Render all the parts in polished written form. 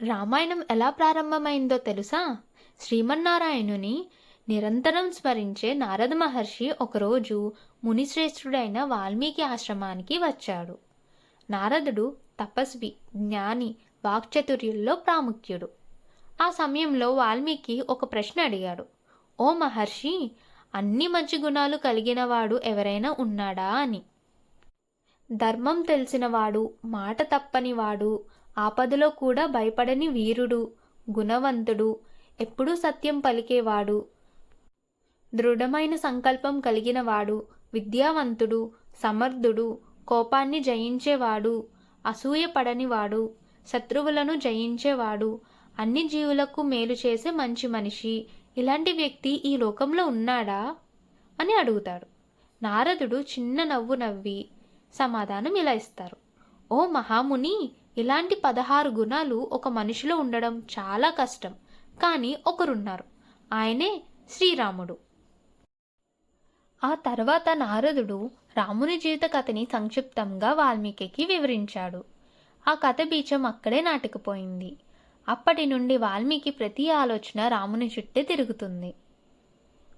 రామాయణం ఎలా ప్రారంభమైందో తెలుసా? శ్రీమన్నారాయణుని నిరంతరం స్మరించే నారద మహర్షి ఒకరోజు మునిశ్రేష్ఠుడైన వాల్మీకి ఆశ్రమానికి వచ్చాడు. నారదుడు తపస్వి, జ్ఞాని, వాక్చతుర్యుల్లో ప్రాముఖ్యుడు. ఆ సమయంలో వాల్మీకి ఒక ప్రశ్న అడిగాడు. ఓ మహర్షి, అన్ని మంచి గుణాలు కలిగినవాడు ఎవరైనా ఉన్నాడా అని. ధర్మం తెలిసినవాడు, మాట తప్పనివాడు, ఆపదలో కూడా భయపడని వీరుడు, గుణవంతుడు, ఎప్పుడూ సత్యం పలికేవాడు, దృఢమైన సంకల్పం కలిగినవాడు, విద్యావంతుడు, సమర్థుడు, కోపాన్ని జయించేవాడు, అసూయ పడనివాడు, శత్రువులను జయించేవాడు, అన్ని జీవులకు మేలు చేసే మంచి మనిషి, ఇలాంటి వ్యక్తి ఈ లోకంలో ఉన్నాడా అని అడుగుతాడు. నారదుడు చిన్న నవ్వు నవ్వి సమాధానం ఇలా ఇస్తారు. ఓ మహాముని, ఇలాంటి 16 గుణాలు ఒక మనిషిలో ఉండడం చాలా కష్టం. కానీ ఒకరున్నారు, ఆయనే శ్రీరాముడు. ఆ తర్వాత నారదుడు రాముని జీవిత కథని సంక్షిప్తంగా వాల్మీకి వివరించాడు. ఆ కథ బీజం అక్కడే నాటుకుపోయింది. అప్పటి నుండి వాల్మీకి ప్రతి ఆలోచన రాముని చుట్టే తిరుగుతుంది.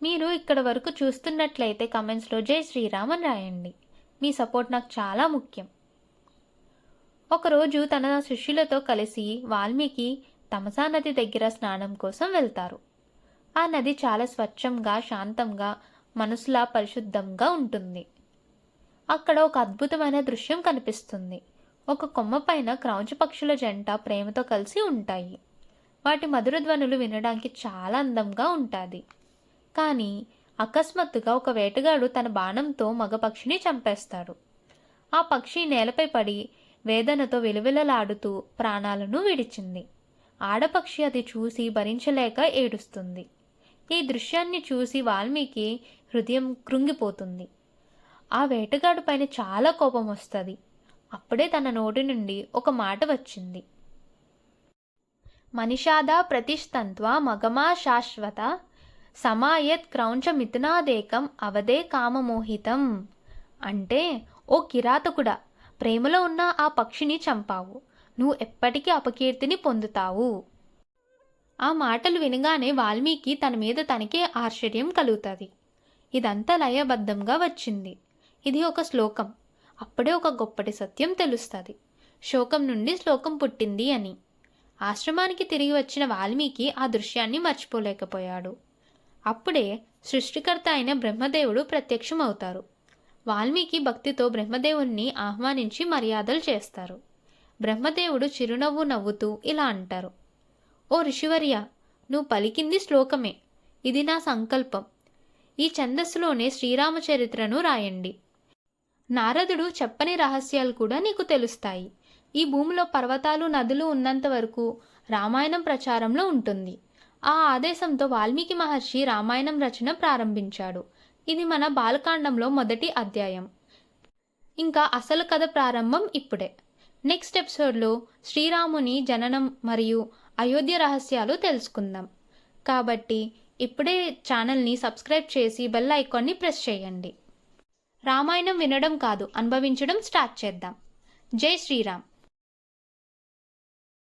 మీరు ఇక్కడ వరకు చూస్తున్నట్లయితే కమెంట్స్లో జై శ్రీరామ్ అని రాయండి. మీ సపోర్ట్ నాకు చాలా ముఖ్యం. ఒకరోజు తన శిష్యులతో కలిసి వాల్మీకి తమసా నది దగ్గర స్నానం కోసం వెళ్తారు. ఆ నది చాలా స్వచ్ఛంగా, శాంతంగా, మనసులా పరిశుద్ధంగా ఉంటుంది. అక్కడ ఒక అద్భుతమైన దృశ్యం కనిపిస్తుంది. ఒక కొమ్మ పైన క్రౌంచ పక్షుల జంట ప్రేమతో కలిసి ఉంటాయి. వాటి మధుర ధ్వనులు వినడానికి చాలా అందంగా ఉంటుంది. కానీ అకస్మాత్తుగా ఒక వేటగాడు తన బాణంతో మగ పక్షిని చంపేస్తాడు. ఆ పక్షి నేలపై పడి వేదనతో విలవిలలాడుతూ ప్రాణాలను విడిచింది. ఆడపక్షి అది చూసి భరించలేక ఏడుస్తుంది. ఈ దృశ్యాన్ని చూసి వాల్మీకి హృదయం కృంగిపోతుంది. ఆ వేటగాడు పైన చాలా కోపం వస్తుంది. అప్పుడే తన నోటి నుండి ఒక మాట వచ్చింది. మనిషాదా ప్రతిష్టంత్వ మగమా శాశ్వత సమాయత్ క్రౌంచ మిథునాదేకం అవదే కామమోహితం. అంటే, ఓ కిరాతకుడా, ప్రేమలో ఉన్న ఆ పక్షిని చంపావు, నువ్వు ఎప్పటికీ అపకీర్తిని పొందుతావు. ఆ మాటలు వినగానే వాల్మీకి తన మీద తనకే ఆశ్చర్యం కలుగుతుంది. ఇదంతా లయబద్ధంగా వచ్చింది. ఇది ఒక శ్లోకం. అప్పుడే ఒక గొప్పటి సత్యం తెలుస్తుంది. శోకం నుండి శ్లోకం పుట్టింది అని. ఆశ్రమానికి తిరిగి వచ్చిన వాల్మీకి ఆ దృశ్యాన్ని మర్చిపోలేకపోయాడు. అప్పుడే సృష్టికర్త అయిన బ్రహ్మదేవుడు ప్రత్యక్షమవుతారు. వాల్మీకి భక్తితో బ్రహ్మదేవుణ్ణి ఆహ్వానించి మర్యాదలు చేస్తారు. బ్రహ్మదేవుడు చిరునవ్వు నవ్వుతూ ఇలా అంటారు. ఓ ఋషివర్య, నువ్వు పలికింది శ్లోకమే. ఇది నా సంకల్పం. ఈ ఛందస్సులోనే శ్రీరామచరిత్రను రాయండి. నారదుడు చెప్పని రహస్యాలు కూడా నీకు తెలుస్తాయి. ఈ భూమిలో పర్వతాలు, నదులు ఉన్నంత వరకు రామాయణం ప్రచారంలో ఉంటుంది. ఆ ఆదేశంతో వాల్మీకి మహర్షి రామాయణం రచన ప్రారంభించాడు. ఇది మన బాలకాండంలో మొదటి అధ్యాయం. ఇంకా అసలు కథ ప్రారంభం ఇప్పుడే. నెక్స్ట్ ఎపిసోడ్లో శ్రీరాముని జననం మరియు అయోధ్య రహస్యాలు తెలుసుకుందాం. కాబట్టి ఇప్పుడే ఛానల్ని సబ్స్క్రైబ్ చేసి బెల్ ఐకాన్ని ప్రెస్ చేయండి. రామాయణం వినడం కాదు, అనుభవించడం స్టార్ట్ చేద్దాం. జై శ్రీరామ్.